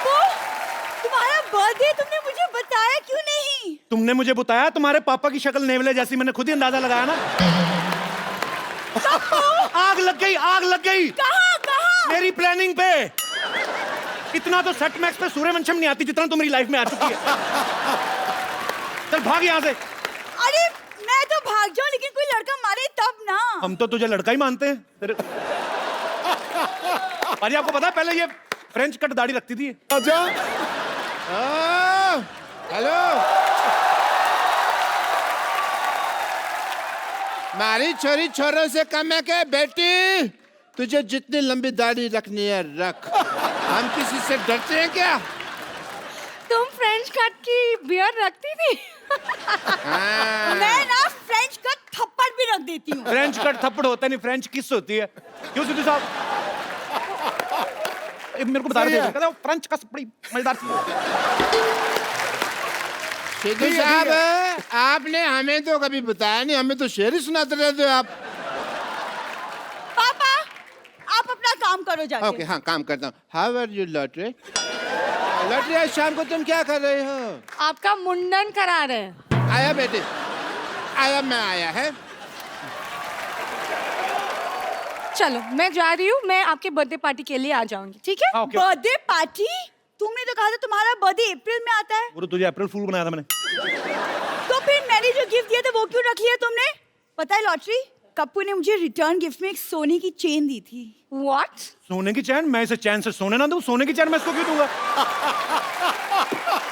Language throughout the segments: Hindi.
कप्पू, तुम्हारा बर्थडे तुमने मुझे बताया क्यों नहीं? तुमने मुझे बताया, तुम्हारे पापा की शक्ल नेवले जैसी, मैंने खुद ही अंदाजा लगाया ना। आग लग गई, आग लग गई। कहाँ कहाँ? मेरी प्लानिंग पे। इतना तो सेट मैक्स पे सूर्यवंशम नहीं आती जितना तुम्हारी लाइफ में आ चुकी है। चल भाग यहाँ से। अरे मैं तो भाग जाऊं, लेकिन कोई लड़का मारे तब ना। हम तो तुझे लड़का ही मानते हैं तेरे। अरे आपको पता है पहले ये फ्रेंच कट दाढ़ी रखती थी। अच्छा। हेलो, मारी छोरी छोरों से कम है क्या बेटी? तुझे जितनी लंबी दाढ़ी रखनी है रख, हम किसी से डरते हैं क्या? तुम फ्रेंच कट की बियर्ड रखती थी? मैं ना फ्रेंच का थप्पड़ भी रख देती हूँ। फ्रेंच कट थप्पड़ होता नहीं, फ्रेंच किस होती है। क्यों सिद्धू साहब? मेरे को बता रहे थे, कहते हो फ्रेंच कस बड़ी मजेदार चीज। सिद्धू साहब, आपने हमें तो कभी बताया नहीं, हमें तो शेर ही सुनाते रहते हो आप। पापा, आप अपना काम करो जाके। ओके, हाँ काम करता हूँ। How are you lottery? Lottery, आज शाम को तुम क्या कर रहे हो? आपका मुंडन करा रहे हैं। आया बेटे, आया, मैं आया है। चलो मैं जा रही हूँ, मैं आपके बर्थडे पार्टी के लिए आ जाऊंगी, ठीक है? ओके। Birthday party? तुमने तो कहा था तुम्हारा बर्थडे अप्रैल में आता है। वो तो तुझे अप्रैल फूल बनाया था मैंने। तो फिर मैंने जो गिफ्ट दिया था वो क्यों रख लिया तुमने? पता है लॉटरी, कप्पू ने मुझे रिटर्न गिफ्ट में एक सोने की चेन दी थी। What? सोने की चैन? मैं इसे चैन से सोने ना दूं? सोने की चैन मैं इसको क्यों दूंगा?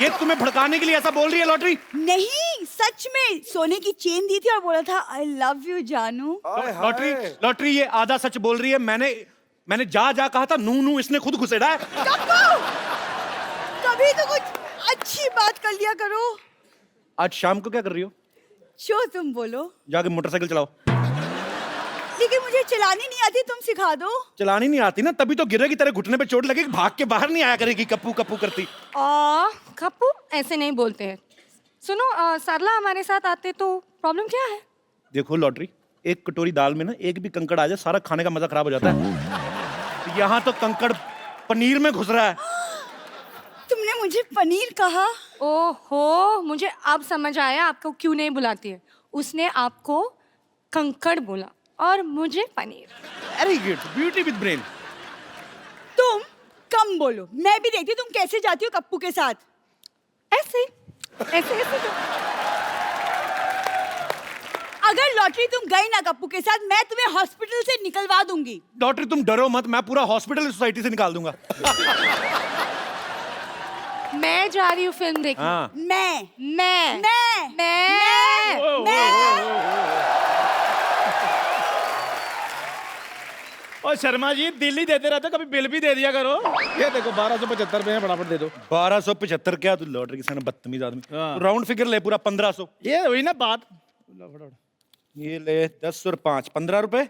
ये तुम्हें भड़काने के लिए ऐसा बोल रही है लॉटरी? नहीं, सच में सोने की चेन दी थी और बोला था आई लव यू जानू। लॉटरी, लॉटरी ये आधा सच बोल रही है। मैंने जा कहा था, नू नू इसने खुद घुसेड़ा है। कप्पू, कभी तो कुछ अच्छी बात कर लिया करो। आज शाम को क्या कर रही हो? जो तुम बोलो। जाके मोटरसाइकिल चलाओ। लेकिन मुझे चलानी नहीं आती, तुम सिखा दो। चलानी नहीं आती ना, तभी तो गिरेगी, तेरे घुटने पे चोट लगेगी, भाग के बाहर नहीं आया करेगी कप्पू कप्पू करती। कप्पू ऐसे नहीं बोलते हैं। सुनो, सरला हमारे साथ आते तो प्रॉब्लम क्या है? देखो लॉटरी, एक कटोरी दाल में ना एक भी कंकड़ आ जाए, सारा खाने का मजा खराब हो जाता है। यहाँ तो कंकड़ पनीर में घुस रहा है। तुमने मुझे पनीर कहा? ओहो, मुझे अब समझ आया आपको क्यों नहीं बुलाती है। उसने आपको कंकड़ बोला और मुझे paneer. Very good, beauty with brain. तुम कम बोलो, मैं भी देखती हूँ तुम कैसे जाती हो कप्पू के साथ। ऐसे ऐसे ऐसे तो। अगर लॉटरी तुम गई ना कप्पू के साथ, मैं तुम्हें हॉस्पिटल से निकलवा दूंगी। लॉटरी तुम डरो मत, मैं पूरा हॉस्पिटल सोसाइटी से निकाल दूंगा। मैं जा रही हूँ फिल्म देखने। हाँ। मैं मैं मैं मैं और शर्मा जी, दिल ही देते रहते, कभी बिल भी दे दिया करो। ये देखो 1275 रुपए फटाफट दे दो। 1275 क्या? तू लॉटरी के सामने बदतमीज आदमी। हाँ। राउंड फिगर ले पूरा 1500। ये हुई ना बात। ये ले 10 और 5 15 रुपए।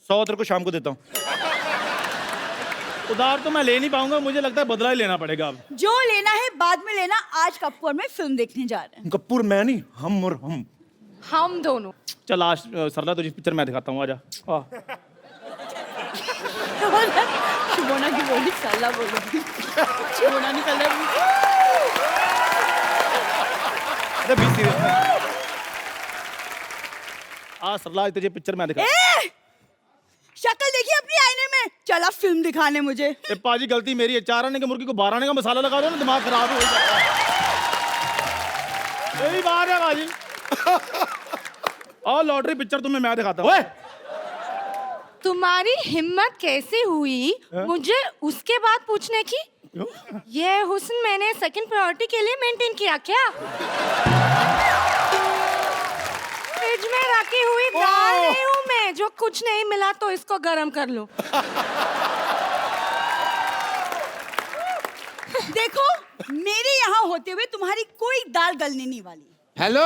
100 तेरे को शाम को देता हूँ। उधार तो मैं ले नहीं पाऊंगा, मुझे लगता है बदला ही लेना पड़ेगा अब। जो लेना है बाद में लेना। आज कप्पू और मैं फिल्म देखने जा रहे हैं। कपूर मैं नहीं, हम और हम दोनों। चल आज सरला तुझे पिक्चर मैं दिखाता हूँ, आजा। शुभोना की बोली साला बोलो। शुभोना निकल रहा अरे भी serious। आज सरला आज तुझे पिक्चर मैं दिखा। शक्ल देखी अपनी आईने में। चला फिल्म दिखाने मुझे। ए पाजी, गलती मेरी है। 4 आने के मुर्गी को 12 आने का मसाला लगा दो ना, दिमाग खराब हो जाता है। यही बात है पाजी। और लॉटरी पिक्चर तुम्हें मैं दिखाता हूँ। तुम्हारी हिम्मत कैसे हुई मुझे उसके बाद पूछने की? ये हुस्न मैंने सेकंड प्रायोरिटी के लिए मेंटेन किया क्या? फ्रिज में रखी हुई दाल नहीं हूँ मैं, जो कुछ नहीं मिला तो इसको गरम कर लो। देखो, मेरे यहाँ होते हुए तुम्हारी कोई दाल गलने नहीं वाली। हेलो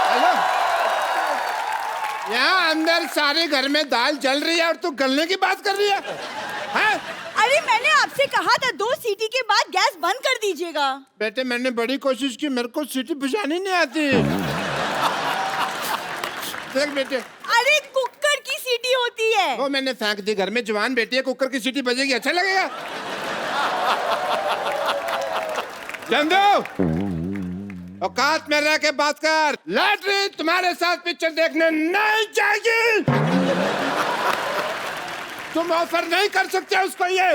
हेलो, यहाँ अंदर सारे घर में दाल जल रही है और तू गलने की बात कर रही है? हैं? अरे मैंने आपसे कहा था 2 सीटी के बाद गैस बंद कर दीजिएगा। बेटे मैंने बड़ी कोशिश की, मेरे को सीटी बजानी नहीं आती। देख बेटे, अरे कुकर की सीटी होती है। वो मैंने फेंक दी, घर में जवान बेटी है, कुकर की सीटी बजेगी अच्छा लगेगा? चंदू, औकात में रह के बात कर। लॉटरी तुम्हारे साथ पिक्चर देखने नहीं जाएगी। तुम ऑफर नहीं कर सकते उसको ये।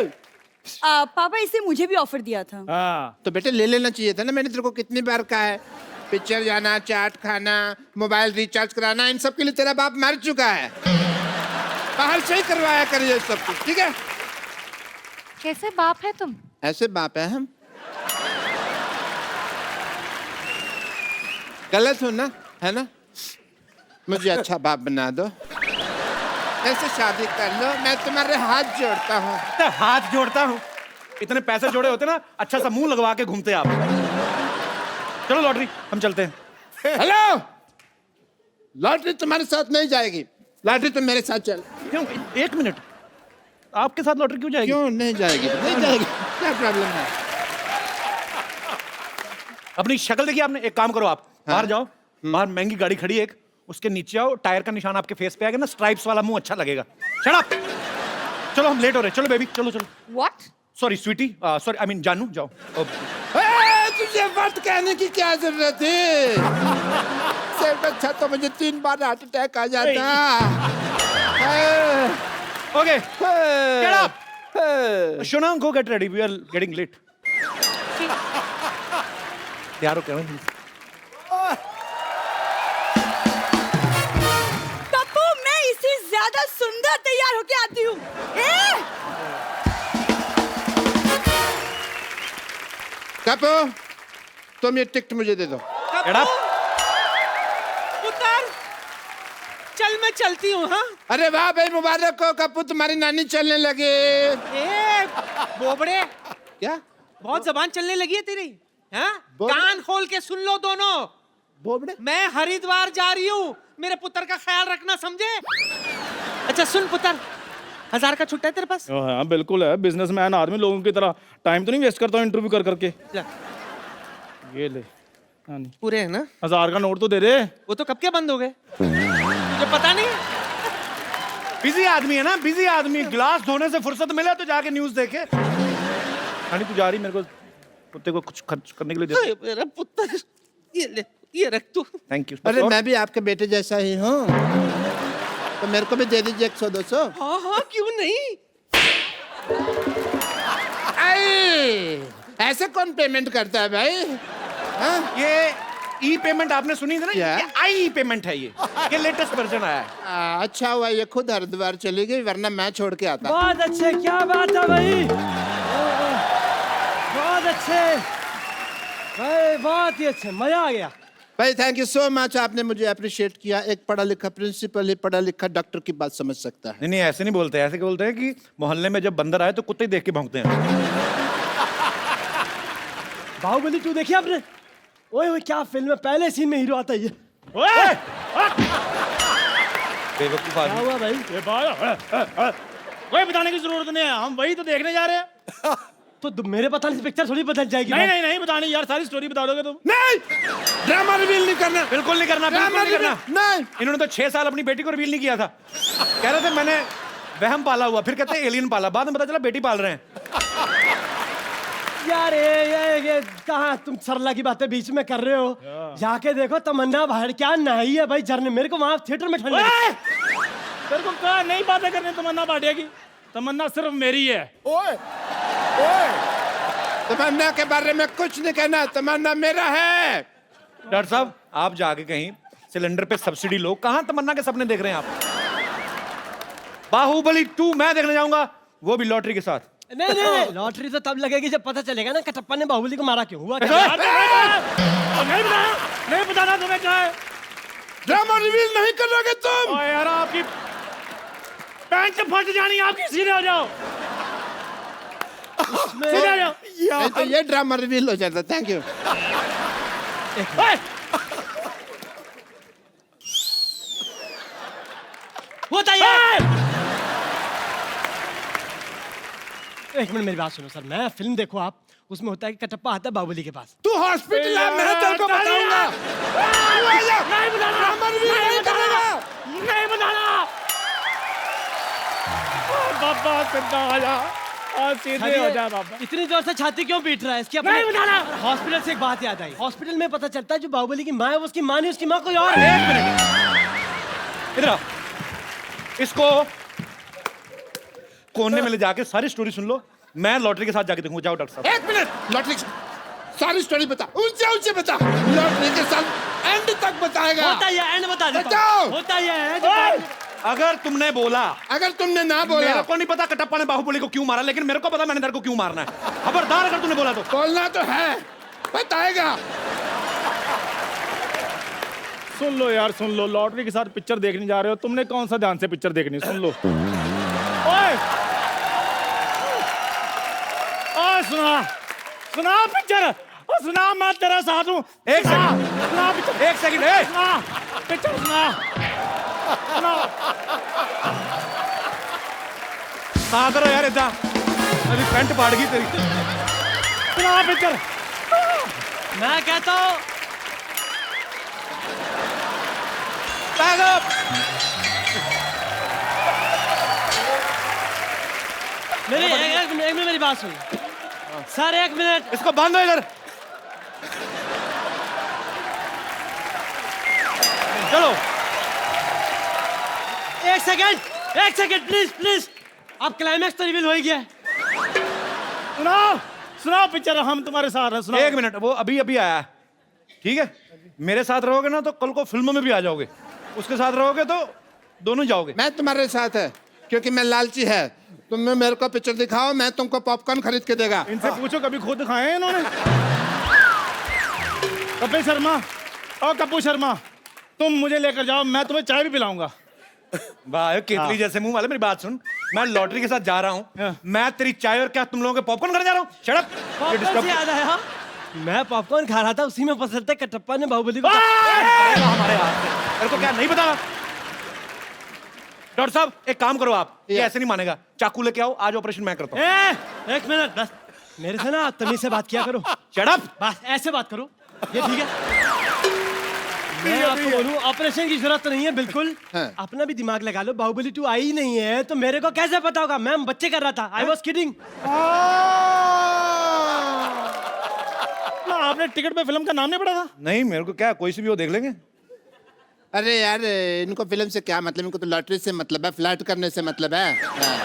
पापा इसे मुझे भी ऑफर दिया था। हाँ तो बेटे ले लेना चाहिए था ना, मैंने तेरे को कितनी बार कहा है। पिक्चर जाना, चाट खाना, मोबाइल रिचार्ज कराना, इन सब के लिए तेरा बाप मर चुका है। बाहर से ही करवाया करिए सब कुछ, ठीक है? कैसे बाप है तुम? ऐसे बाप है हम। गलत हूं ना, है ना? मुझे अच्छा बाप बना दो, ऐसे शादी कर लो, मैं तुम्हारे हाथ जोड़ता हूँ। हाथ जोड़ता हूँ? इतने पैसे जोड़े होते ना, अच्छा सा मुंह लगवा के घूमते आप। चलो लॉटरी, हम चलते हैं। हेलो, लॉटरी तुम्हारे साथ नहीं जाएगी। लॉटरी तुम मेरे साथ चल। क्यों? एक मिनट, आपके साथ लॉटरी क्यों जाएगी? क्यों नहीं जाएगी? नहीं जाएगी, क्या प्रॉब्लम है? अपनी शक्ल देखिए आपने। एक काम करो, आप बाहर जाओ, बाहर महंगी गाड़ी खड़ी है एक, उसके नीचे आओ, टायर का निशान आपके फेस पे आएगा ना, स्ट्राइप्स वाला मुंह अच्छा लगेगा। Shut up. चलो हम लेट हो रहे हैं, चलो बेबी, चलो चलो। What? Sorry sweetie, sorry I mean जानू, जाओ। तुझे वर्ड कहने की क्या जरूरत है? सिर्फ अच्छा तो मुझे 3 बार हार्ट अटैक आ जाता। Okay get up. शोना, go get ready, we are getting late. तैयार हो क्या? पप्पू, मैं इससे ज्यादा सुंदर तैयार होके आती हूँ। कपू, तुम ये टिकट मुझे दे दो। Get up. पुत्र, चल मैं चलती हूँ। हाँ अरे वाह भाई, मुबारक हो कपू, तुम्हारी नानी चलने लगे। ए बोबड़े, क्या? बहुत जबान चलने लगी है तेरी। हाँ, बोबड़े? कान खोल के सुन लो दोनों। बोबड़े? मैं हरिद्वार जा रही हूँ, मेरे पुत्र का ख्याल रखना, समझे? अच्छा सुन पुत्र, 1000 का छुट्टा है तेरे पास? हाँ बिल्कुल है, बिजनेसमैन आदमी, लोगों की तरह टाइम तो नहीं वेस्ट करता हूँ इंटरव्यू कर करके। जा, ये ले। हाँ नहीं, पूरे है ना? 1000 का नोट तो दे दे। वो तो कब के बंद हो गए, मुझे पता नहीं। बिजी आदमी है ना, बिजी आदमी। गिलास धोने से फुर्सत मिले तो जाके न्यूज देखे। हानी तू जा रही, मेरे को कुत्ते को कुछ खर्च करने के लिए दे। अरे मेरा पुत्र, ये ले, ये रख तू। Thank you. अरे मैं भी आपके बेटे जैसा ही हूँ, तो मेरे को भी दे दीजिए 100-200। हाँ हाँ क्यों नहीं। ऐसे कौन पेमेंट करता है भाई? हाँ? ये ई पेमेंट आपने सुनी थी ना? क्या? ये आई पेमेंट है, ये लेटेस्ट वर्जन आया है। अच्छा हुआ ये खुद हरिद्वार चली गई, वरना मैं छोड़ के आता। बहुत अच्छे, क्या बात है भाई, बहुत अच्छे भाई, बहुत ही अच्छे, मजा आ गया भाई। थैंक यू सो मच, आपने मुझे अप्रिशिएट किया। एक पढ़ा लिखा प्रिंसिपल ही पढ़ा लिखा डॉक्टर की बात समझ सकता है। नहीं नहीं, ऐसे नहीं बोलते, ऐसे बोलते हैं कि मोहल्ले में जब बंदर आए तो कुत्ते ही देख के भौंकते हैं। बाहुबली 2 देखी आपने? ओए ओए क्या फिल्म है, पहले सीन में हीरो आता है ये। ओए! बेवकूफ क्या आदमी। हुआ भाई? ये बात कोई बताने की जरूरत नहीं है, हम वही तो देखने जा रहे हैं। तो मेरे बताने से पिक्चर थोड़ी बदल जाएगी। नहीं नहीं नहीं बतानी यार, सारी स्टोरी बता दोगे तुम। नहीं, ड्रामा रिवील नहीं करना। बिल्कुल नहीं करना, बिल्कुल नहीं करना। नहीं, इन्होंने तो 6 साल अपनी बेटी को रिवील नहीं किया था। कह रहे थे मैंने वहम पाला हुआ, फिर कहते हैं एलियन पाला, बाद में पता चला बेटी पाल रहे हैं। यार ये कहाँ तुम सरला की बातें बीच में कर रहे हो? जाके देखो तमन्ना बाहर क्या नहाई है भाई झरने, मेरे को वहां थिएटर में ठंड लगी। तेरे को कहा नहीं बातें करनी तमन्ना भाटिया की, तमन्ना सिर्फ मेरी है। ओए, ओए, तमन्ना के बारे में कुछ नहीं कहना, तमन्ना मेरा है। डॉक्टर साहब, आप जाके कहीं सिलेंडर पे सब्सिडी लो। कहाँ तमन्ना के सपने देख रहे हैं आप? बाहुबली 2 मैं देखने जाऊंगा, वो भी लॉटरी के साथ। नहीं नहीं नहीं, लॉटरी तो तब लगेगी जब पता चलेगा ना कटप्पा ने बाहुबली को मारा क्यों। हुआ क्या? नहीं बताना तुम्हें क्या है। ड्रामा रिवील नहीं करोगे तुम? ओ यार आपकी पैंट फट जानी, आपकी सीधे हो जाओ, सीधे हो जाओ। नहीं तो ये ड्रामा रिवील हो जाता। Thank you. होता है। एक मिनट मेरी बात सुनो सर, मैं फिल्म देखो आप, उसमें होता है कि कटप्पा आता है बाहुबली के पास। तू हॉस्पिटल है, मैं तेरे को बताऊंगा। नहीं बताना, ड्रामा रिवील नहीं करेगा। नहीं बताना। बाबा सिद्धा आया, सीधे हो जा बाबा। इतनी जोर से छाती क्यों पीट रहा है इसकी? नहीं बताना। हॉस्पिटल से एक बात याद आई, हॉस्पिटल में पता चलता है जो बाहुबली की माँ है वो उसकी माँ नहीं, उसकी माँ कोई और है। एक मिनट इधर आओ, इसको कोने में ले जाके सारी स्टोरी सुन लो। मैं लॉटरी के साथ जाके देखूंगा। जाओ डॉक्टर साहब। एक मिनट, लॉटरी सारी स्टोरी बता, ऊंचे बता। लॉटरी के साथ एंड तक बताएगा। होता है एंड बता देता बताओ। हूँ। होता ही है अगर तुमने बोला, अगर तुमने ना बोला, मेरे को नहीं पता कटप्पा ने बाहुबली को क्यों मारा, लेकिन मेरे को पता मैंने तेरे को क्यों मारना है। खबरदार अगर तूने बोला तो। बोलना तो है, बताएगा। सुन लो यार, सुन लो। लॉटरी के साथ पिक्चर देखने जा रहे हो, तुमने कौन सा ध्यान से पिक्चर देखनी? सुन लो। ओए ओए सुना सुना पिक्चर, सुना। मैं तेरा साथ हूँ। एक सेकंड, सुना पिक्चर, एक सेकंड। ए सुना पिक्चर, सुना सुना। कहाँ करो यार इतना, अभी पैंट फाड़ गई तेरी। सुना पिक्चर। मैं कहता हूँ Back up! एक मिनट मेरी बात सुन सर, एक मिनट। इसको बांधो इधर। चलो एक सेकंड प्लीज। अब क्लाइमैक्स तो रिवील हो ही गया। सुनाओ सुनाओ पिक्चर, हम तुम्हारे साथ हैं। सुनाओ। एक मिनट, वो अभी अभी आया है, ठीक है? मेरे साथ रहोगे ना तो कल को फिल्मों में भी आ जाओगे, उसके साथ रहोगे तो दोनों जाओगे। मैं तुम्हारे साथ है क्योंकि मैं लालची है। तुम मेरे को पिक्चर दिखाओ, मैं तुमको पॉपकॉर्न खरीद के देगा। इनसे पूछो कभी खुद खाए हैं इन्होंने? कपिल शर्मा और कपूर शर्मा, तुम मुझे लेकर जाओ, मैं तुम्हें चाय भी पिलाऊंगा। वाह, केतली जैसे मुंह वाले। मेरी बात सुन, मैं लॉटरी के साथ जा रहा हूँ, हाँ। मैं तेरी चाय और क्या तुम लोगों के पॉपकॉर्न करने जा रहा हूँ। Shut up. पॉपकॉर्न से याद आया, मैं पॉपकॉर्न खा रहा था, उसी में पता चलता है कटप्पा ने बाहुबली को हमारे हाथ से मेरे को क्या नहीं बताना। डॉक्टर साहब एक काम करो आप, ये ऐसे नहीं मानेगा। चाकू लेके आओ, आज ऑपरेशन मैं करता हूँ। एक मिनट बस, मेरे से ना तमीज से बात किया करो। Shut up. बस ऐसे बात करो, ये ठीक है? मैं आपको बोलूं, ऑपरेशन की जरूरत तो नहीं है बिल्कुल। हाँ। अपना भी दिमाग लगा लो, बाहुबली 2 आई नहीं है तो मेरे को कैसे पता होगा? मैं बच्चे कर रहा था, आई वॉज किडिंग। आपने टिकट पे फिल्म का नाम नहीं पढ़ा था? नहीं, मेरे को क्या, कोई सी भी हो देख लेंगे। अरे यार, इनको फिल्म से क्या मतलब, इनको तो लॉटरी से मतलब है, फ्लर्ट करने से मतलब है। हाँ।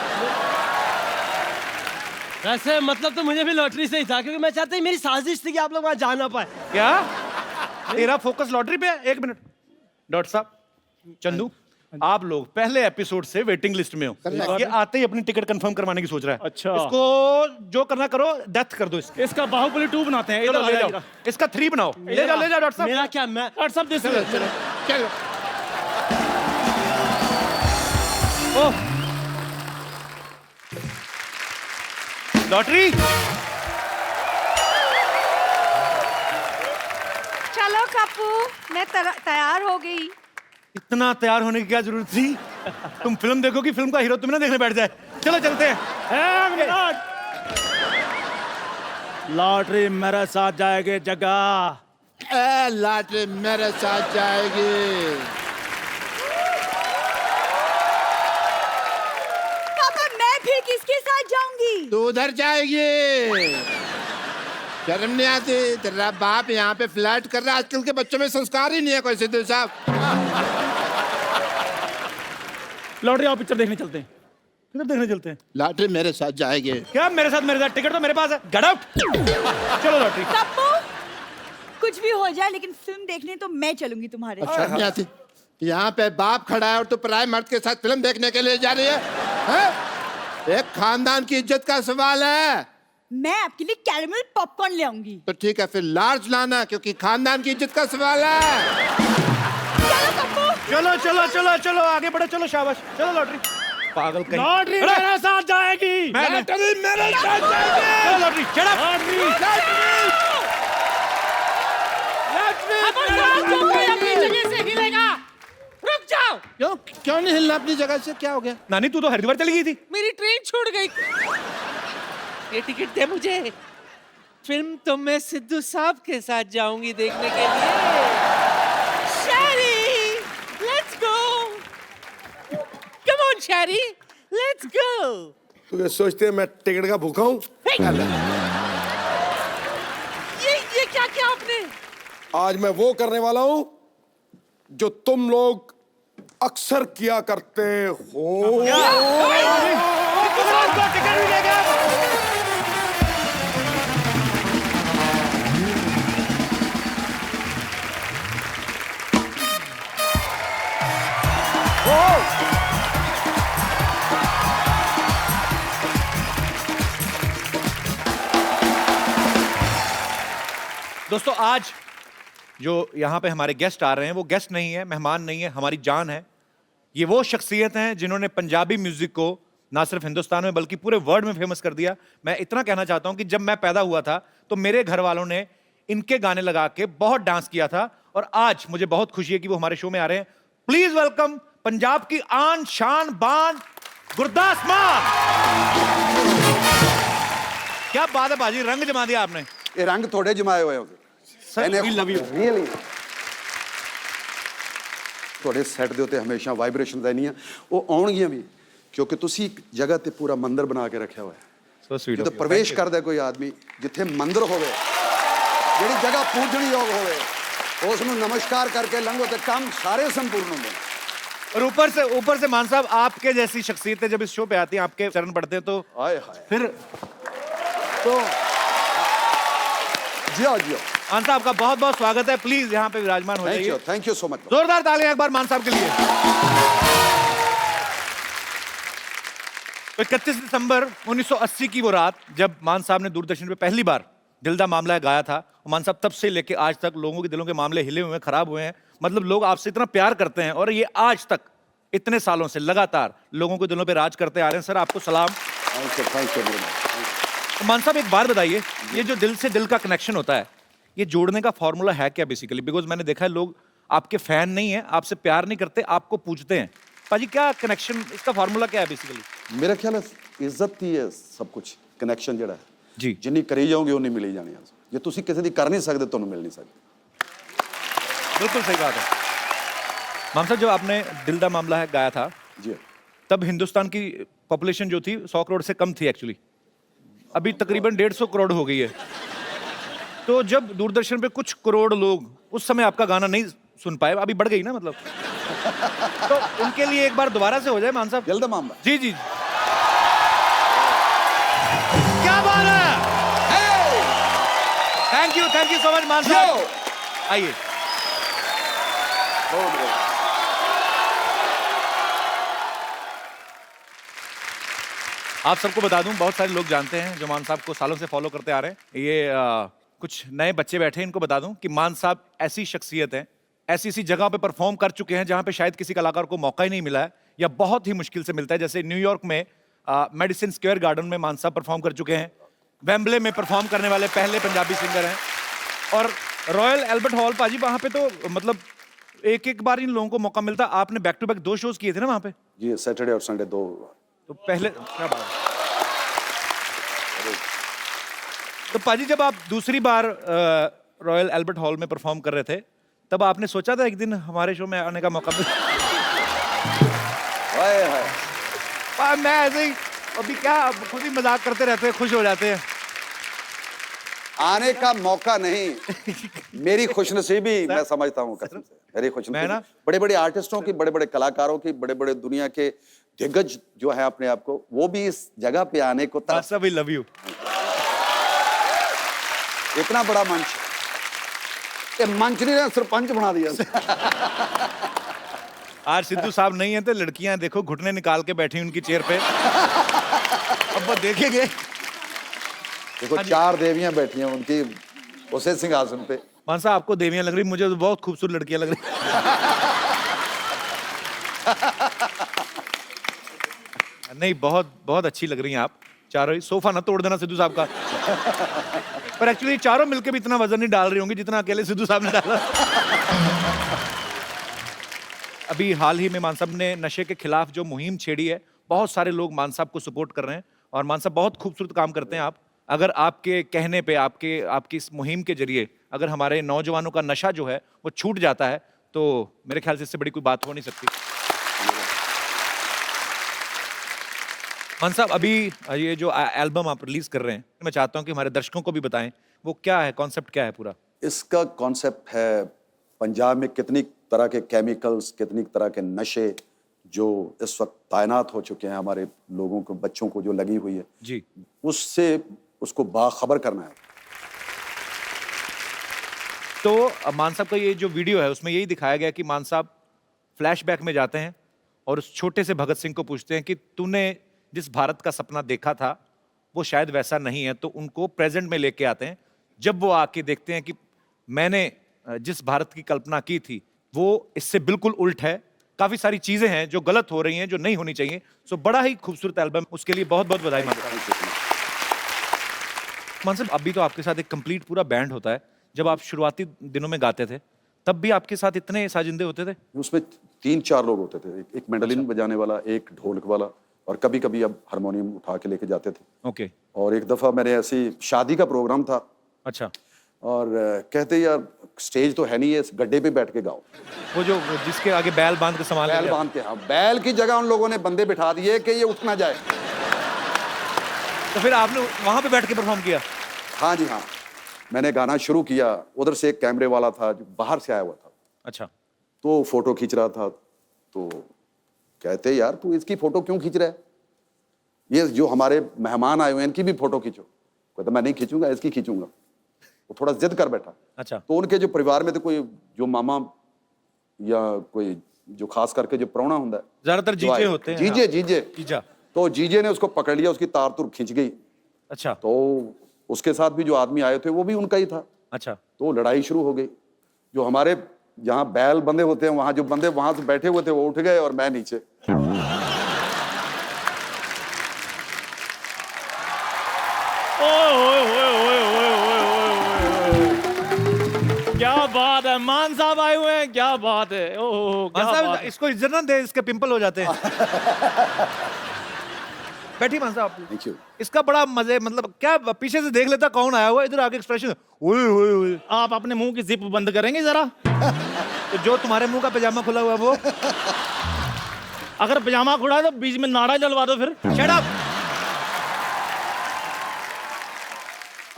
वैसे मतलब तो मुझे भी लॉटरी से ही था, क्योंकि मैं चाहता ही मेरी साजिश थी कि आप लोग वहां जा ना पाए। क्या तेरा फोकस लॉटरी पे है? एक मिनट डॉक्टर साहब, चंदू आप लोग पहले एपिसोड से वेटिंग लिस्ट में हो। ये आते ही अपनी टिकट कंफर्म करवाने की सोच रहा है। अच्छा। इसको जो करना करो, डेथ कर दो इसकी। इसका बाहुबली 2 बनाते हैं। चलो इधर ले आ जाओ, जाओ। इसका 3 बनाओ। ले जाओ डॉक्टर साहब। मेरा क्या, मैं डॉक्टर साहब दिस चलो चलो चलो। ओह, लॉटरी। चलो कप्पू, मैं तैयार हो गई। इतना तैयार होने की क्या जरूरत थी? तुम फिल्म देखोगी, फिल्म का हीरो तुम्हें ना देखने बैठ जाए। चलो चलते हैं। एक मिनट। लॉटरी मेरे साथ जाएगी जगह। लॉटरी मेरे साथ जाएगी। पापा मैं फिर किसके साथ जाऊंगी? तू उधर जाएगी। शर्म नहीं आती? तेरा बाप यहाँ पे फ्लर्ट कर रहा है। आजकल के बच्चों में संस्कार ही नहीं है कोई। सिद्धू साहब, लॉटरी आओ, पिक्चर देखने चलते हैं। किधर देखने चलते हैं? लॉटरी मेरे साथ जाएगी। क्या मेरे साथ टिकट तो मेरे पास है। Get out. चलो लॉटरी। कप्पू कुछ भी हो जाए, लेकिन फिल्म देखने तो मैं चलूंगी तुम्हारे साथ। शर्म नहीं आती? यहाँ पे बाप खड़ा है और तू पराये मर्द के साथ फिल्म देखने के लिए जा रही है, हैं? एक खानदान की इज्जत का सवाल है। मैं आपके लिए कैरेमल पॉपकॉर्न ले आऊंगी। तो ठीक है, फिर लार्ज लाना, क्योंकि खानदान की इज्जत का सवाल है। चलो कप्पू। चलो चलो चलो चलो आगे बढ़ो। चलो शाबाश। चलो लॉटरी। पागल कहीं। लॉटरी मेरे साथ जाएगी। लॉटरी मेरे साथ जाएगी। चलो लॉटरी। Shut up. अपनी जगह से हिलेगा। रुक जाओ। क्यों नहीं हिलना अपनी जगह से? क्या हो गया? नानी तू तो हरिद्वार चली गई थी। मेरी ट्रेन छूट गई। ये टिकट दे मुझे। फिल्म तो मैं सिद्धू साहब के साथ जाऊंगी देखने के लिए। Sherry, let's go. Come on Sherry, let's go. तो ये सोचते हैं मैं टिकट का भूखा हूँ। ये क्या किया आपने? आज मैं वो करने वाला हूँ जो तुम लोग अक्सर किया करते हो। टिकट भी ले गया। दोस्तों आज जो यहाँ पे हमारे गेस्ट आ रहे हैं वो गेस्ट नहीं है, मेहमान नहीं है, हमारी जान है। ये वो शख्सियत हैं जिन्होंने पंजाबी म्यूजिक को ना सिर्फ हिंदुस्तान में बल्कि पूरे वर्ल्ड में फेमस कर दिया। मैं इतना कहना चाहता हूं कि जब मैं पैदा हुआ था तो मेरे घर वालों ने इनके गाने लगा के बहुत डांस किया था और आज मुझे बहुत खुशी है कि वो हमारे शो में आ रहे हैं। प्लीज वेलकम पंजाब की आन शान बान गुरदास मान। क्या बात है बाजी, रंग जमा दिया आपने। ये रंग थोड़े जमाए हुए हो sir, we love you. Really ਤੁਹਾਡੇ ਸੈੱਟ ਦੇ ਉੱਤੇ ਹਮੇਸ਼ਾ ਵਾਈਬ੍ਰੇਸ਼ਨ ਰਹਿਣੀਆਂ, ਉਹ ਆਉਣਗੀਆਂ ਵੀ ਕਿਉਂਕਿ ਤੁਸੀਂ ਇੱਕ ਜਗ੍ਹਾ ਤੇ ਪੂਰਾ ਮੰਦਿਰ ਬਣਾ ਕੇ ਰੱਖਿਆ ਹੋਇਆ ਹੈ। So sweet ਜਦੋਂ of you. ਪ੍ਰਵੇਸ਼ Thank you. ਕਰਦਾ ਕੋਈ ਆਦਮੀ ਜਿੱਥੇ ਮੰਦਿਰ ਹੋਵੇ, ਜਿਹੜੀ ਜਗ੍ਹਾ ਪੂਜਣ ਯੋਗ ਹੋਵੇ, ਉਸ ਨੂੰ ਨਮਸਕਾਰ ਕਰਕੇ ਲੰਘੋ ਤੇ ਕੰਮ ਸਾਰੇ ਸੰਪੂर्ण ਹੁੰਦੇ ਨੇ। और ऊपर से मान साहब आपके जैसी शख्सियतें जब इस शो पे आती हैं, आपके चरण पड़ते हैं तो ਹਾਏ ਹਾਏ फिर तो जियो जियो। मान साहब का बहुत बहुत स्वागत है। प्लीज यहाँ पे विराजमान हो जाइए। Thank you so much. जोरदार तालियां एक बार मान साहब के लिए। तो 31 दिसंबर 1980 की वो रात जब मान साहब ने दूरदर्शन पे पहली बार दिल दा मामला गाया था, मान साहब तब से लेके आज तक लोगों के दिलों के मामले हिले हुए हैं, खराब हुए हैं। मतलब लोग आपसे इतना प्यार करते हैं और ये आज तक इतने सालों से लगातार लोगों के दिलों पे राज करते आ रहे हैं। सर आपको सलाम। थैंक यू तो मान साहब एक बात बताइए, ये जो दिल से दिल का कनेक्शन होता है, ये जोड़ने का फॉर्मूला है क्या बेसिकली? बिकॉज मैंने देखा है लोग आपके फैन नहीं है, आपसे प्यार नहीं करते, आपको पूछते हैं। पाजी क्या कनेक्शन, इसका फॉर्मूला क्या है बेसिकली? मेरा ख्याल है इज्जत ही है सब कुछ। कनेक्शन ਜਿਹੜਾ ਹੈ जी ਜਿੰਨੀ ਕਰੀ ਜਾਓਗੇ ਉਨੀ ਮਿਲੀ ਜਾਣੀ ਹੈ। ਜੇ ਤੁਸੀਂ ਕਿਸੇ ਦੀ ਕਰ ਨਹੀਂ ਸਕਦੇ ਤੁਹਾਨੂੰ ਮਿਲ ਨਹੀਂ ਸਕਦੀ। बिल्कुल सही बात है। मान साहब जब आपने दिल दा मामला है गाया था जी तब हिंदुस्तान की पॉपुलेशन जो थी 100 करोड़ से कम थी एक्चुअली। अभी तकरीबन 150 करोड़ हो गई है। तो जब दूरदर्शन पे कुछ करोड़ लोग उस समय आपका गाना नहीं सुन पाए, अभी बढ़ गई ना मतलब, तो उनके लिए एक बार दोबारा से हो जाए मान साहब। दिल दा मामला। जी जी क्या बात है। थैंक यू सो मच मान साहब। आइए। आप सबको बता दूं, बहुत सारे लोग जानते हैं जो मान साहब को सालों से फॉलो करते आ रहे हैं। ये कुछ नए बच्चे बैठे हैं, इनको बता दूं कि मान साहब ऐसी शख्सियत हैं, ऐसी जगह पे परफॉर्म कर चुके हैं जहां पे शायद किसी कलाकार को मौका ही नहीं मिला है या बहुत ही मुश्किल से मिलता है। जैसे न्यूयॉर्क में मेडिसिन स्क्वायर गार्डन में मान साहब परफॉर्म कर चुके हैं, वेम्बले में परफॉर्म करने वाले पहले पंजाबी सिंगर हैं, और रॉयल एल्बर्ट हॉल पाजी वहां पे तो मतलब एक बार इन लोगों को मौका मिलता। आपने बैक टू बैक 2 शोज किए थे ना वहां पे? जी सैटरडे और संडे 2। तो पहले क्या बात है। तो पाजी जब आप दूसरी बार रॉयल एल्बर्ट हॉल में परफॉर्म कर रहे थे तब आपने सोचा था एक दिन हमारे शो में आने का मौका मिले? मैं ऐसे ही अभी क्या खुद ही मजाक करते रहते हैं, खुश हो जाते हैं। आने का मौका नहीं, मेरी खुशनसीबी मैं समझता हूँ कसम से। मेरी खुशनसीबी बड़े बड़े आर्टिस्टों की, बड़े बड़े कलाकारों की, बड़े बड़े दुनिया के दिग्गज जो है अपने आप को, वो भी इस जगह पे आने को सब लव यू। इतना बड़ा मंच, ये मंच ने सरपंच बना दिया। आज सिद्धू साहब नहीं है तो लड़कियां देखो घुटने निकाल के बैठी उनकी चेयर पे। अब वो देखेंगे। देखो 4 देवियां बैठी हैं उनकी उसे सिंहासन पे। मान साहब आपको देवियां लग रही, मुझे तो बहुत खूबसूरत लड़कियां लग रही। नहीं बहुत बहुत अच्छी लग रही हैं आप चारों ही। सोफा ना तोड़ देना सिद्धू साहब का। पर एक्चुअली चारों मिलकर भी इतना वजन नहीं डाल रही होंगी जितना अकेले सिद्धू साहब ने डाला। अभी हाल ही में मान साहब ने नशे के खिलाफ जो मुहिम छेड़ी है, बहुत सारे लोग मान साहब को सपोर्ट कर रहे हैं और मान साहब बहुत खूबसूरत काम करते हैं आप। अगर आपके कहने पे, आपकी इस मुहिम के जरिए अगर हमारे नौजवानों का नशा जो है वो छूट जाता है तो मेरे ख्याल से इससे बड़ी कोई बात हो नहीं सकती। मान साहब अभी ये जो एल्बम आप रिलीज कर रहे हैं, मैं चाहता हूँ कि हमारे दर्शकों को भी बताएं वो क्या है, कॉन्सेप्ट क्या है पूरा। इसका कॉन्सेप्ट है पंजाब में कितनी तरह के केमिकल्स, कितनी तरह के नशे जो इस वक्त तैनात हो चुके हैं हमारे लोगों को, बच्चों को जो लगी हुई है जी, उससे उसको बाखबर करना है। तो मान साहब का ये जो वीडियो है उसमें यही दिखाया गया कि मान साहब फ्लैशबैक में जाते हैं और उस छोटे से भगत सिंह को पूछते हैं कि तूने जिस भारत का सपना देखा था वो शायद वैसा नहीं है, तो उनको प्रेजेंट में लेके आते हैं। जब वो आके देखते हैं कि मैंने जिस भारत की कल्पना की थी वो इससे बिल्कुल उल्ट है, काफी सारी चीजें हैं जो गलत हो रही हैं, जो नहीं होनी चाहिए। सो बड़ा ही खूबसूरत एल्बम, उसके लिए बहुत बहुत बधाई मानता हूं। मान साहब अभी तो आपके साथ एक कंप्लीट पूरा बैंड होता है, जब आप शुरुआती दिनों में गाते थे तब भी आपके साथ इतने साजिंदे होते थे? उसमें 3-4 लोग होते थे, एक मैंडोलिन बजाने वाला, एक ढोलक वाला, और कभी कभी अब हारमोनियम उठा के लेके जाते थे। ओके। और एक दफा मेरे ऐसी शादी का प्रोग्राम था, अच्छा। और कहते यार स्टेज तो है नहीं है, इस गड्ढे पे बैठ के गाओ। वो जो जिसके आगे बैल बांध के संभाल बैल बांध के, हाँ, बैल की जगह उन लोगों ने बंदे बिठा दिए कि ये उठ ना जाए। तो फिर आपने वहां पे बैठ के परफॉर्म किया? हाँ जी हाँ, मैंने गाना शुरू किया, उधर से एक कैमरे वाला था जो बाहर से आया हुआ था। अच्छा। तो फोटो खींच रहा था, तो कहते यार तू इसकी फोटो क्यों खींच रहा है, ये जो हमारे मेहमान आए हुए हैं इनकी भी फोटो खींचो। कहता मैं नहीं खींचूंगा, इसकी खींचूंगा। वो थोड़ा जिद कर बैठा। अच्छा। तो उनके जो परिवार में तो कोई जो मामा या कोई जो खास करके जो प्राहुणा होता है, ज्यादातर जीजे होते हैं। जीजे जीजे जीजा। तो जीजे ने उसको पकड़ लिया, उसकी तार तुर खींच गई। अच्छा। तो उसके साथ भी जो आदमी आए थे वो भी उनका ही था। अच्छा। तो लड़ाई शुरू हो गई। जो हमारे जहाँ बैल बंधे होते हैं वहां जो बंदे वहां से बैठे हुए थे वो उठ गए और मैं नीचे। क्या बात है, मान साहब आए हुए हैं, क्या बात है। ओह क्या मान साहब बात है। इसको इज्जत ना दे, इसके पिंपल हो जाते हैं। बैठी मान साहब। Thank you. इसका बड़ा मजे, मतलब क्या पीछे से देख लेता कौन आया हुआ, इधर आके एक्सप्रेशन ओए ओए ओए। आप अपने मुंह की जिप बंद करेंगे जरा? तो जो तुम्हारे मुंह का पजामा खुला हुआ है वो अगर पजामा खुला है तो बीच में नाड़ा डलवा दो फिर। Shut up.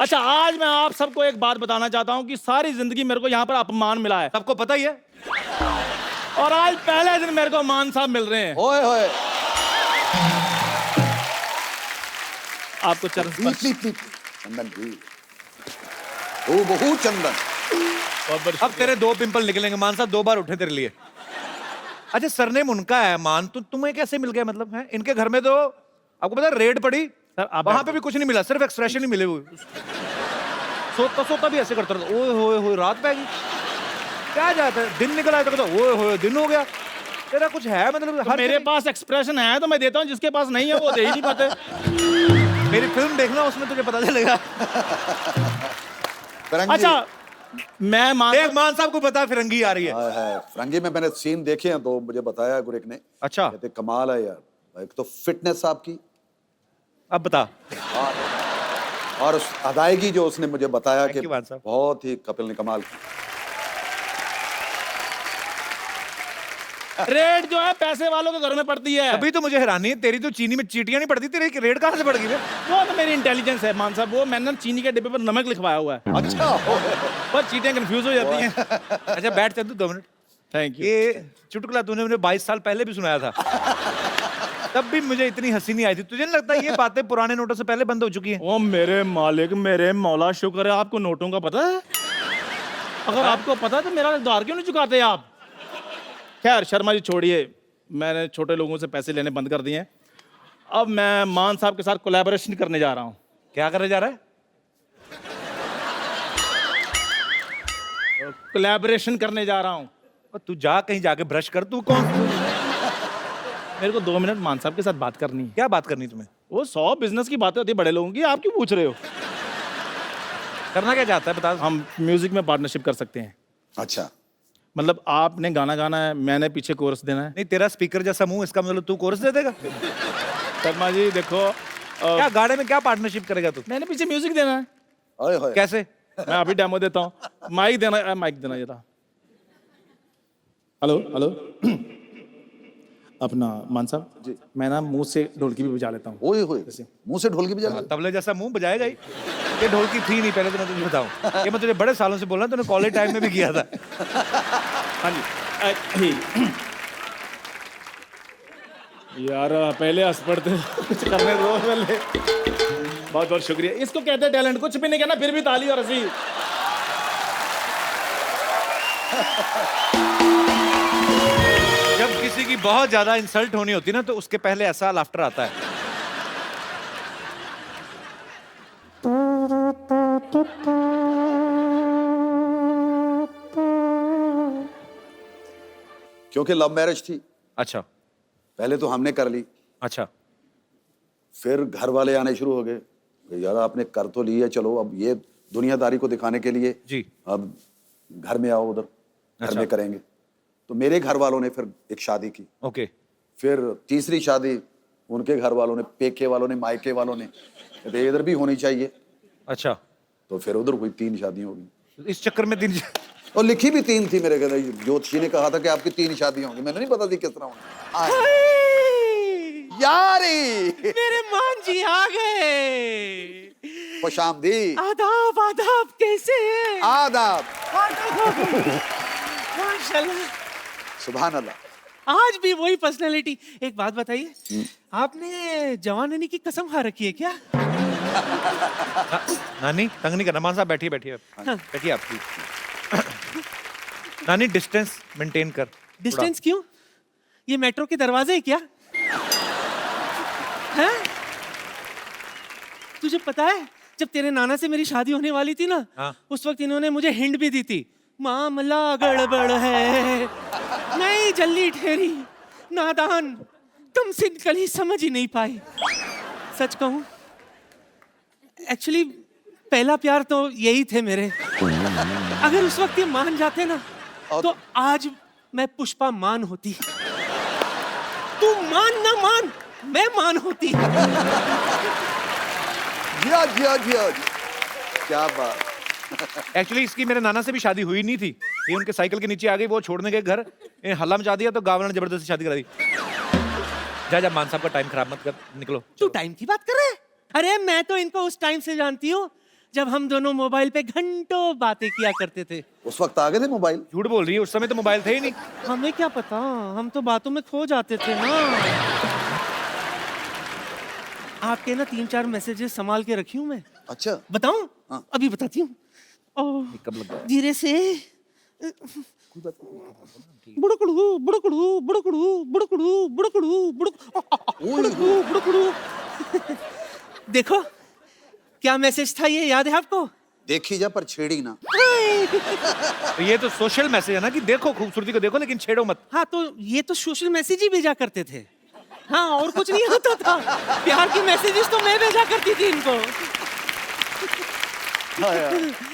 अच्छा, आज मैं आप सबको एक बात बताना चाहता हूं कि सारी जिंदगी मेरे को यहाँ पर अपमान मिला है, सबको पता ही है। और आज पहले दिन मेरे को मान साहब मिल रहे हैं। ओए होए। आपको चरण स्पर्श। चंदन जी, ओ बहुत चंदन। अब तेरे 2 पिंपल निकलेंगे मान साहब, 2 बार उठे तेरे लिए। अच्छा, सरनेम उनका है मान, तो तुम्हें कैसे मिल गया? मतलब है इनके घर में तो आपको पता है रेड पड़ी, वहां पे भी कुछ नहीं मिला, सिर्फ एक्सप्रेशन ही मिले हुए। सोता सोता भी ऐसे करता रहता, ओए होए होए रात पै गई। क्या जाता है, दिन निकल आया तो कहता ओए होए दिन हो गया। तेरा कुछ है मतलब? तो मेरे पास एक्सप्रेशन है तो मैं देता हूँ, जिसके पास नहीं है वो दे ही नहीं पाते। मेरी फिल्म देखना, उसमें तुझे पता चलेगा। अच्छा, मैं मान साहब को पता फिरंगी आ रही है। फिरंगी में मैंने सीन देखे हैं तो मुझे बताया गुरिक ने। अच्छा। कहते कमाल है यार, एक तो फिटनेस आपकी, अब बता। और उस अदायगी जो उसने मुझे बताया कि मान साहब। बहुत ही कपिल ने कमाल की। रेड जो है पैसे वालों के घर में पड़ती है। अभी तो मुझे हैरानी है, तेरी तो चीनी में चीटियां नहीं पड़ती, तेरी रेड कहां से पड़ गई? वो तो मेरी इंटेलिजेंस है मान साहब, वो मैंने चीनी के डिब्बे पर नमक लिखवाया हुआ है। अच्छा। पर चीटियां कंफ्यूज हो जाती हैं। अच्छा बैठ चल तू 2 मिनट। Thank you. ये चुटकुला तूने मुझे 22 साल पहले भी सुनाया था, तब भी मुझे इतनी हंसी नहीं आई थी। तुझे नहीं लगता ये बातें पुराने नोटों से पहले बंद हो चुकी हैं? ओ मेरे मालिक, मेरे मौला, शुक्र है आपको नोटों का पता है। अगर आपको पता है तो मेरा उधार क्यों नहीं चुकाते आप? खैर शर्मा जी छोड़िए, मैंने छोटे लोगों से पैसे लेने बंद कर दिए हैं। अब मैं मान साहब के साथ कोलैबोरेशन करने जा रहा हूं। क्या करने जा रहा है? कोलैबोरेशन करने जा रहा हूं। और तू जा कहीं जाके ब्रश कर। तू कौन? मेरे को 2 मिनट मान साहब के साथ बात करनी है। क्या बात करनी तुम्हें? वो 100 बिजनेस की बातें होती है बड़े लोगों की, आप क्यों पूछ रहे हो? करना क्या चाहता है बता। हम म्यूजिक में पार्टनरशिप कर सकते हैं। अच्छा, मतलब आपने गाना गाना है, मैंने पीछे कोरस देना है। नहीं, तेरा स्पीकर जैसा मुंह, इसका मतलब तू कोरस दे देगा? शर्मा जी देखो, क्या गाने में क्या पार्टनरशिप करेगा तू? मैंने पीछे म्यूजिक देना है। ओए होए। कैसे? मैं अभी डेमो देता हूँ। माइक देना जरा। Hello hello. अपना मान साहब जी, मैं ना मुंह से ढोलकी भी बजा लेता हूँ। ओए होए, मुंह से ढोलकी बजा ले। तबले जैसा मुंह बजाएगा ही। ये ढोलकी थी नहीं पहले, तो मैं तुझे बताऊं, ये मैं तुझे बड़े सालों से बोल रहा हूं, तूने कॉलेज टाइम में भी किया था। हाँ जी। यार पहले हंस पड़ते, कुछ करने दो पहले। बहुत बहुत शुक्रिया। इसको कहते हैं टैलेंट। कुछ भी नहीं कहना फिर भी ताली और हंसी। जब किसी की बहुत ज्यादा इंसल्ट होनी होती है ना, तो उसके पहले ऐसा लाफ्टर आता है। क्योंकि लव मैरिज थी, अच्छा पहले तो हमने कर ली, अच्छा। फिर घर वाले आने शुरू हो गए कि यार आपने कर तो ली है, चलो अब ये दुनियादारी को दिखाने के लिए जी अब घर में आओ, उधर घर अच्छा। में करेंगे। तो मेरे घर वालों ने फिर एक शादी की, ओके। फिर तीसरी शादी उनके घर वालों ने, पेके वालों ने, मायके वालों ने, कहते इधर भी होनी चाहिए। अच्छा, तो फिर उधर हुई, 3 शादियां हो गई। इस चक्कर में 3 और लिखी भी 3 थी मेरे घर। ज्योतिषी ने कहा था कि आपकी 3 शादियां होंगी, मैंने नहीं पता थी किस तरह होंगी। यारी मेरे मान जी आ गए। खुशामदी। आदाब आदाब, कैसे हैं? आदाब। माशाल्लाह, सुभान अल्लाह। आज भी वही पर्सनालिटी। एक बात बताइए, आपने जवानी की कसम खा रखी है क्या? नानी तंग नहीं करना। मान साहब बैठिए बैठिए बैठिए आप प्लीज। नानी डिस्टेंस मेंटेन कर। डिस्टेंस क्यों? ये मेट्रो के दरवाजे है क्या? हैं? तुझे पता है जब तेरे नाना से मेरी शादी होने वाली थी ना, हाँ। उस वक्त इन्होंने मुझे हिंट भी दी थी, मामला गड़बड़ है, नहीं जल्दी ठहरी, नादान, तुम सिंपली समझ ही नहीं पाए। सच कहूं, एक्चुअली पहला प्यार तो यही थे मेरे। अगर उस वक्त ये मान जाते ना, तो आज मैं पुष्पा मान होती। तू मान ना मान, मैं मान होती। जिया जिया जिया, क्या बात। एक्चुअली इसकी मेरे नाना से भी शादी हुई नहीं थी। ये उनके साइकिल के नीचे आ गई, वो छोड़ने गए घर, हल्ला मचा दिया, तो गावड़ा ने जबरदस्ती शादी करा दी। जा मान साहब का टाइम खराब मत कर, निकलो। तू टाइम की बात कर रहा है? अरे मैं तो इनको उस टाइम से जानती हूँ जब हम दोनों मोबाइल पे घंटों बातें किया करते थे। उस वक्त आ गए थे मोबाइल? झूठ बोल रही है, उस समय तो मोबाइल थे ही नहीं। हमें क्या पता, हम तो बातों में खो जाते थे ना। आपके ना 3-4 मैसेजेस संभाल के रखी हूँ मैं। अच्छा, बताऊं? हाँ। अभी बताती हूँ। कब लग गया? धीरे से। बुड़कड़ू बुड़कड़ू बुड़कड़ू बुड़कड़ू बुड़कड़ू बुड़कड़ू बुड़कड़ू। देखो क्या मैसेज था, ये याद है आपको? देखी जा पर छेड़ी ना। तो ये तो सोशल मैसेज है ना कि देखो खूबसूरती को देखो, लेकिन छेड़ो मत। हाँ, तो ये तो सोशल मैसेज ही भेजा करते थे। हाँ, और कुछ नहीं होता था। प्यार की मैसेजेस तो मैं भेजा करती थी इनको।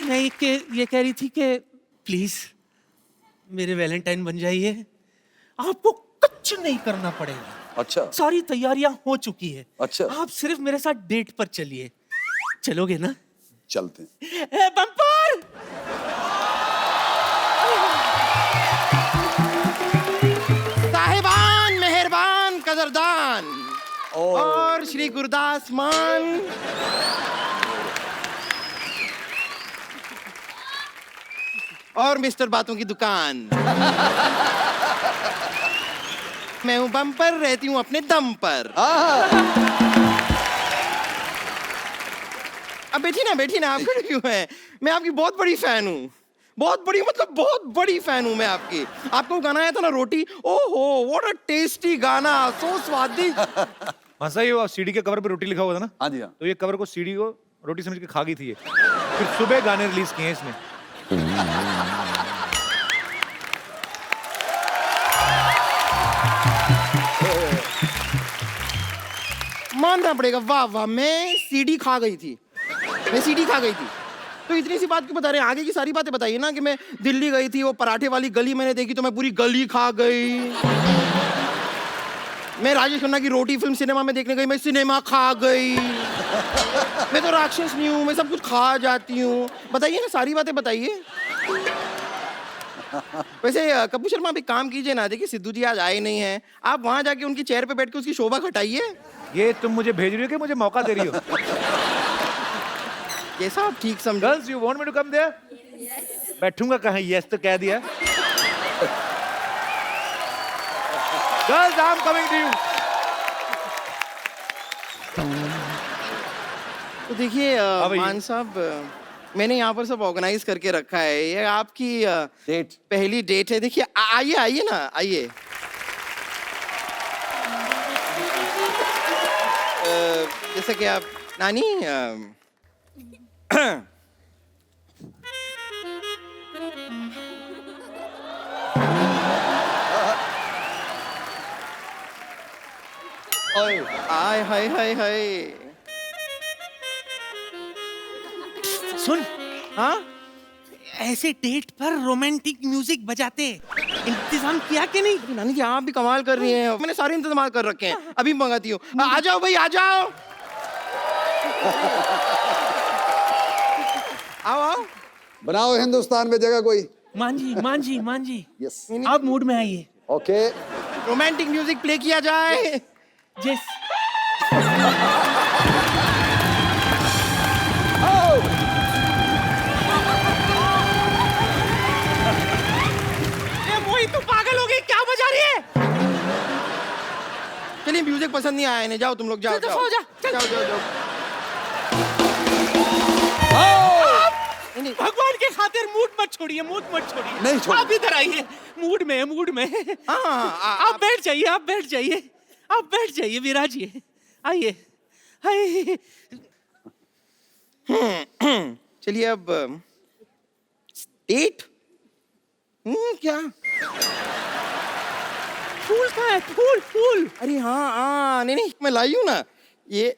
मैं ये कह रही थी कि प्लीज मेरे वैलेंटाइन बन जाइए, आपको कुछ नहीं करना पड़ेगा। अच्छा, सारी तैयारियां हो चुकी है। अच्छा। आप सिर्फ मेरे साथ डेट पर चलिए। चलोगे ना? चलते। बम्पर! साहिबान, मेहरबान, कदरदान और श्री गुरदास मान, और मिस्टर बातों की दुकान। मैं हूं बम्पर, रहती हूं अपने दम पर। अब बैठी ना, आप खड़े क्यों हैं? मैं आपकी बहुत बड़ी फैन हूँ, बहुत बड़ी, मतलब बहुत बड़ी फैन हूँ मैं आपकी। आपको गाना आया था ना रोटी, ओहो व्हाट अ टेस्टी गाना, सो स्वादिष्ट। हाँ ये सीडी के कवर पे रोटी लिखा हुआ था ना? हाँ जी, हाँ। तो ये कवर को सीडी को रोटी समझ के खा गई थी ये। फिर सुबह गाने रिलीज किए हैं इसने। मानना पड़ेगा, वाह वाह, मैं सीडी खा गई थी। तो इतनी सी बात क्यों बता रहे हैं? आगे की सारी बातें बताइए ना। कि मैं दिल्ली गई थी, वो पराठे वाली गली मैंने देखी तो मैं पूरी गली खा गई। मैं राजेश खन्ना की रोटी फिल्म सिनेमा में देखने गई, मैं सिनेमा खा गई। मैं तो राक्षस नहीं हूँ, मैं सब कुछ खा जाती हूँ। बताइए ना, सारी बातें बताइए। वैसे कपूर शर्मा आप एक काम कीजिए ना, देखिए सिद्धू जी आज आए नहीं हैं, आप वहां जाके उनकी चेयर पे बैठ के उसकी शोभा घटाइए। ये तुम मुझे भेज रही हो कि मुझे मौका दे रही हो? जैसा आप ठीक समझो। Girls, you want me to come there? बैठूंगा कहाँ? यस तो कह दिया। Girls, I am coming to you. तो देखिए भाई। मान साहब, मैंने यहाँ पर सब ऑर्गेनाइज करके रखा है। ये आपकी डेट पहली डेट है। देखिए आइए आइए ना, आइए। जैसा कि आप नानी आय हाय हाय हाय। सुन, हाँ ऐसे डेट पर रोमांटिक म्यूजिक बजाते इंतजाम किया कि नहीं? नानी जी आप भी कमाल कर रही हैं। मैंने सारे इंतजाम कर रखे हैं, अभी मंगाती हूँ। आ जाओ भाई, आ जाओ। आओ आओ। बनाओ हिंदुस्तान में जगह कोई। मान जी यस, आप मूड में आइए। ओके। रोमांटिक म्यूजिक प्ले किया जाए। यस। वही तो पागल हो गई, क्या बजा रही है? चलिए म्यूजिक पसंद नहीं आया इन्हें, जाओ तुम लोग, जाओ चल, जाओ सो जा, चल। जाओ जाओ जाओ। नहीं, नहीं, भगवान के खातिर मूड मत छोड़िए, मूड मत छोड़िए। नहीं छोड़। आप इधर आइए, मूड में मूड में। आप बैठ जाइए, आप बैठ जाइए, आप बैठ जाइए, विराजिए। आइए आइए। चलिए अब डेट। क्या? फूल कहाँ है? फूल फूल। अरे हाँ हाँ, नहीं नहीं मैं लाई हूँ ना, ये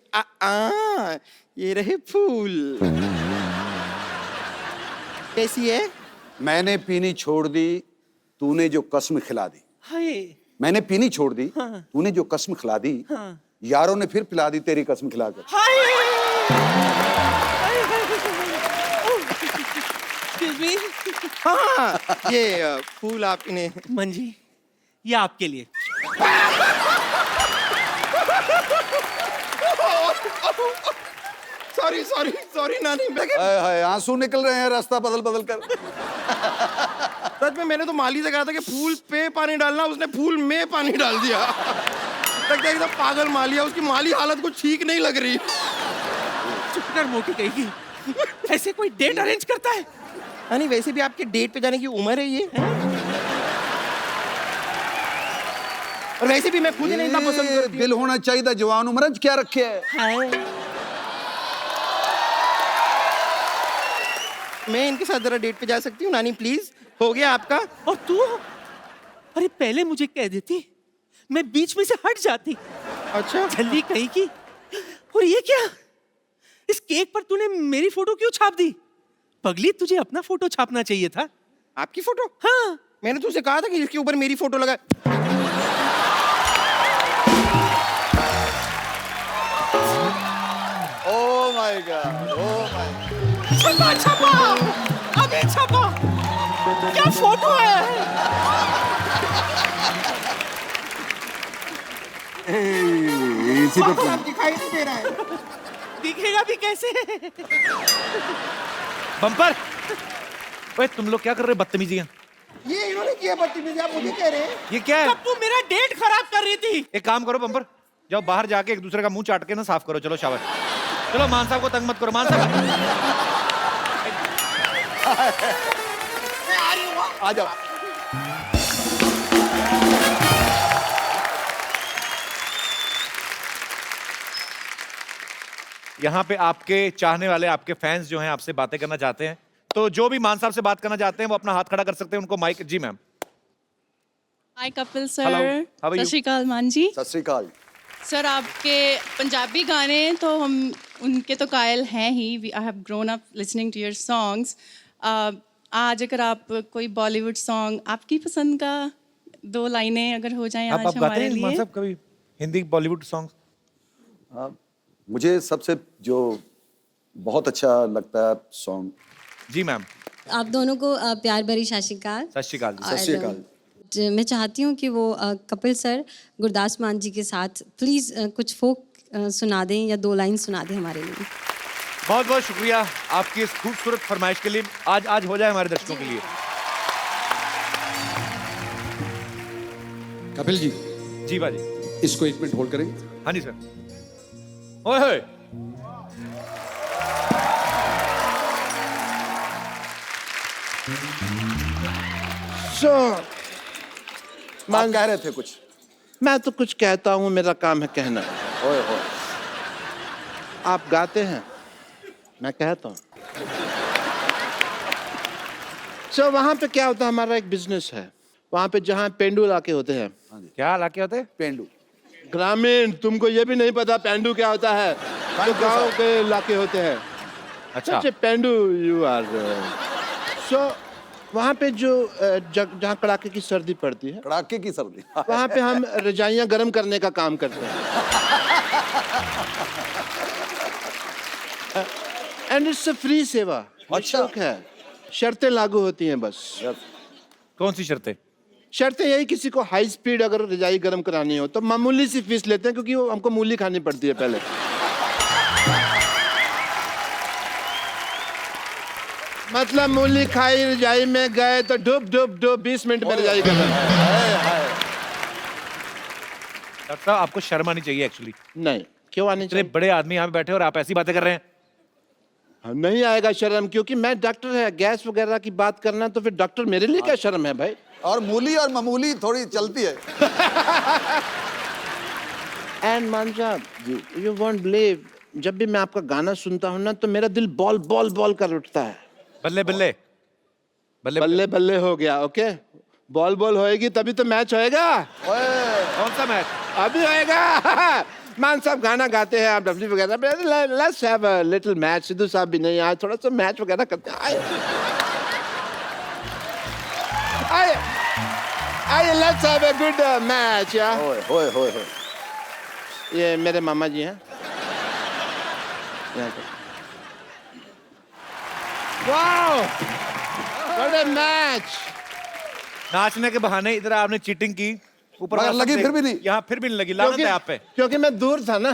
ये रहे फूल। कैसी है? मैंने पीनी छोड़ दी, तूने जो कसम खिला दी। हाय। मैंने पीनी छोड़ दी, हाँ। तूने जो कसम खिला दी, हाँ। यारों ने फिर पिला दी तेरी कसम खिलाकर। हाय। Excuse me। हाँ ये फूल आप इन्हें। मंजी, ये आपके लिए। सॉरी सॉरी सॉरी नानी, मैं हाय हाय, आंसू निकल रहे हैं रास्ता बदल बदल कर। सच में मैंने तो माली से कहा था कि फूल पे पानी डालना, उसने फूल में पानी डाल दिया। लगता है एकदम पागल माली है, उसकी माली हालत कुछ ठीक नहीं लग रही। चुप कर मोटी कहेगी। ऐसे कोई डेट अरेंज करता है? नहीं वैसे भी आपके डेट पे जाने की उम्र है ये। और वैसे भी मैं खुद ही नहीं इतना पसंद ये करती हूँ। दिल होना चाहिए था, जवान उम्र क्या रखे है। मैं इनके साथ जरा डेट पे जा सकती हूँ नानी प्लीज? हो गया आपका? और तू? अरे पहले मुझे कह देती, मैं बीच में से हट जाती। अच्छा जल्दी कहीं की। और ये क्या, इस केक पर तूने मेरी फोटो क्यों छाप दी? पगली, तुझे अपना फोटो छापना चाहिए था। आपकी फोटो? हाँ। मैंने तुझसे कहा था कि इसके ऊपर मेरी फोटो लगा। Oh my God, oh my God. छपा छपा, अबे छपा। क्या फोटो है? इसी पे आप दिखाई नहीं दे रहा है। दिखेगा भी कैसे? बम्पर, ओए तुम लोग क्या कर रहे हो? बदतमीजियां। ये इन्होंने किया बदतमीजी, आप मुझे कह रहे हैं? ये क्या है? तब तू मेरा डेट खराब कर रही थी। एक काम करो बम्पर, जाओ बाहर जाके एक दूसरे का मुंह चाट के ना साफ करो। चलो शाबाश। चलो मान साहब को तंग मत करो। मान साहब आ जाओ। यहाँ पे आपके चाहने वाले, आपके फैंस जो हैं आपसे बातें करना चाहते हैं, तो जो भी मान साहब से बात करना चाहते हैं वो अपना हाथ खड़ा कर सकते हैं। उनको माइक। जी मैम। हाय कपिल Hello, सर, how are you? सत श्री अकाल मान जी। सत श्री अकाल। सर आपके पंजाबी गाने तो हम उनके तो कायल हैं ही। I have grown up listening to your songs. आज अगर आप कोई बॉलीवुड सॉन्ग आपकी पसंद का 2 लाइनें अगर हो जाएं आप आज गाते हमारे हैं मान लिए। साहब कभी हिंदी बॉलीवुड सॉन्ग? मुझे सबसे जो बहुत अच्छा लगता है सॉन्ग, जी मैम, आप दोनों को प्यार भरी सत श्री अकाल। सत श्री अकाल। सत श्री अकाल। मैं चाहती हूँ कि वो कपिल सर गुरदास मान जी के साथ प्लीज़ कुछ फोक सुना दें या 2 लाइन सुना दें हमारे लिए। बहुत बहुत शुक्रिया आपकी इस खूबसूरत फरमाइश के लिए। आज हो जाए हमारे दर्शकों के लिए। कपिल जी। जी बाजी। इसको 1 मिनट होल्ड करेंगे। हाँ जी सर। ओए होए। आप कह रहे थे कुछ? मैं तो कुछ कहता हूँ, मेरा काम है कहना। ओए होए। आप गाते हैं, मैं कहता हूँ। सो वहाँ पे क्या होता है, हमारा एक बिजनेस है वहाँ पे जहाँ पेंडू इलाके होते हैं। क्या इलाके होते हैं? पेंडू। ग्रामीण, तुमको ये भी नहीं पता पेंडू क्या होता है? तो गाँव के इलाके होते हैं। अच्छा। पेंडू यू आर। सो वहाँ पे जो जहाँ कड़ाके की सर्दी पड़ती है, कड़ाके की सर्दी, वहाँ पे हम रजाइयाँ गर्म करने का काम करते हैं। एंड इट्स अ फ्री सेवा। अच्छा है, शर्तें लागू होती हैं बस। कौन सी शर्तें? शर्तें यही, किसी को हाई स्पीड अगर रजाई गर्म करानी हो तो मामूली सी फीस लेते हैं, क्योंकि वो हमको मूली खानी पड़ती है पहले। मतलब मूली खाई, रजाई में गए तो डुब डुब डुब 20 मिनट में रजाई गर्म। डॉक्टर साहब आपको शर्म आनी चाहिए एक्चुअली। नहीं, क्यों आनी चाहिए? इतने बड़े आदमी यहाँ पे बैठे और आप ऐसी बातें कर रहे हैं। नहीं आएगा शर्म, क्योंकि मैं डॉक्टर है। गैस वगैरह की बात करना तो फिर डॉक्टर, मेरे लिए क्या शर्म है भाई? और मूली और मामूली थोड़ी चलती है। एंड मान साहब, यू वोंट बिलीव, जब भी मैं आपका गाना सुनता हूँ ना तो मेरा दिल बॉल बॉल बॉल कर उठता है। बल्ले बल्ले बल्ले बल्ले बल्ले हो गया। ओके, बॉल बॉल होएगी तभी तो मैच होएगा। कौन सा मैच? अभी होएगा। मान साहब गाना गाते हैं, आप डब्ल्यू वगैरह, let's have a little match. Sidhu साहब भी नहीं आए, थोड़ा सा मैच वगैरह करते हैं। आइए, let's have a good match. या होए होए होए। ये मेरे मामा जी हैं। Wow, what a match. नाचने के बहाने इधर आपने चीटिंग की, ऊपर मगर लगी फिर भी नहीं। यहाँ फिर भी नहीं लगी। लानत है आप पे। क्योंकि मैं दूर था ना।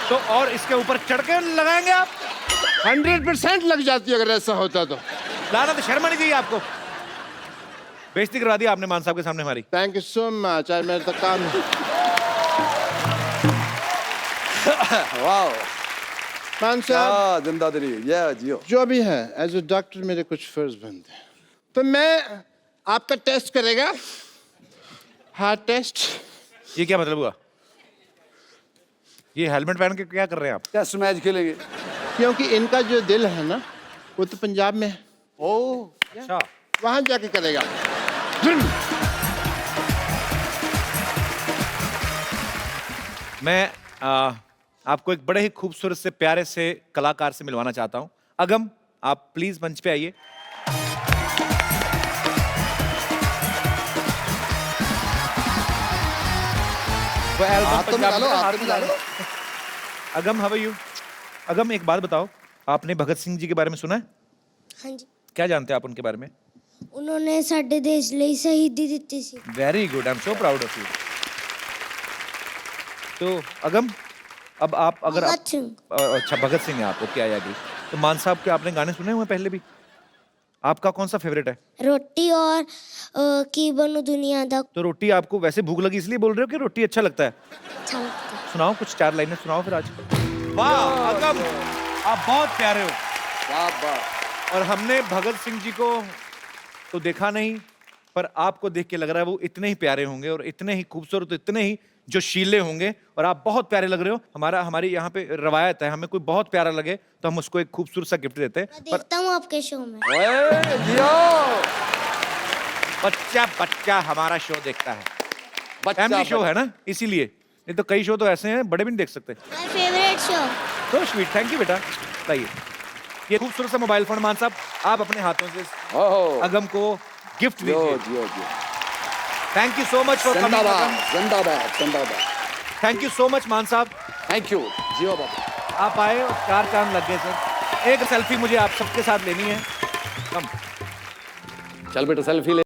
तो और इसके ऊपर चढ़ के लगाएंगे आप? 100% लग जाती अगर ऐसा होता तो। लानत, शर्म आनी चाहिए आपको। बेइज्जती करवा दी आपने मान साहब के सामने हमारी। Thank you so much. आज मेरे तक काम। वाओ मान साहब, जिंदादिली, ये जियो। जो भी है, एज ए डॉक्टर मेरे कुछ फर्ज बनते हैं। तो मैं आपका टेस्ट करेगा, हार्ट टेस्ट। ये क्या मतलब हुआ? ये हेलमेट पहन के क्या कर रहे हैं आप? टेस्ट मैच खेलेंगे। क्योंकि इनका जो दिल है ना, वो तो पंजाब में है। ओ अच्छा, वहां जाके करेगा। मैं आपको एक बड़े ही खूबसूरत से प्यारे से कलाकार से मिलवाना चाहता हूं। अगम, आप प्लीज मंच पे आइए। वो एल्बम पंजाब में हाथ मिला लो। अगम, हाउ आर यू? अगम, एक बात बताओ, आपने भगत सिंह जी के बारे में सुना है? हाँ जी। क्या जानते हैं आप उनके बारे में? उन्होंने साडे देश ਲਈ शहीदी ਦਿੱਤੀ ਸੀ। Very good, I am so proud of you. तो अगम, अब आप अगर भगत सिंह। अच्छा, भगत सिंह है आप, ओके, आई एग्री। तो मान साहब के आपने गाने सुने हुए पहले भी? आपका कौन सा फेवरेट है? रोटी और की बनू दुनिया दा। तो रोटी आपको वैसे भूख लगी इसलिए बोल रहे हो कि रोटी अच्छा लगता है? अच्छा लगता है। सुनाओ, कुछ 4 लाइनें सुनाओ फिर आज। वाह अगम, आप बहुत प्यारे हो। वाह वाह। और हमने भगत सिंह जी को तो देखा नहीं, पर आपको देख के लग रहा है वो इतने ही प्यारे होंगे और इतने ही खूबसूरत, इतने ही जोशीले होंगे, और आप बहुत प्यारे लग रहे हो। हमारी यहाँ पे रवायत है, हमें कोई बहुत प्यारा लगे तो हम उसको एक खूबसूरत सा गिफ्ट देते हैं। मैं देखता हूँ आपके शो में। ओए जियो। बच्चा हमारा शो देखता है। फैमिली शो है ना, इसीलिए। नहीं तो कई शो तो ऐसे हैं बड़े भी नहीं देख सकते। My favourite show. तो स्वीट, थैंक यू बेटा। लाइए ये खूबसूरत सा मोबाइल फोन मान साहब आप अपने हाथों से अगम को गिफ्ट दीजिए। Thank you so much for coming. जिंदाबाद जिंदाबाद। थैंक यू सो मच मान साहब। थैंक यू जियो बाबा। आप आए और 4 चांद लग गए सर। एक सेल्फी मुझे आप सबके साथ लेनी है। कम चल बेटा सेल्फी ले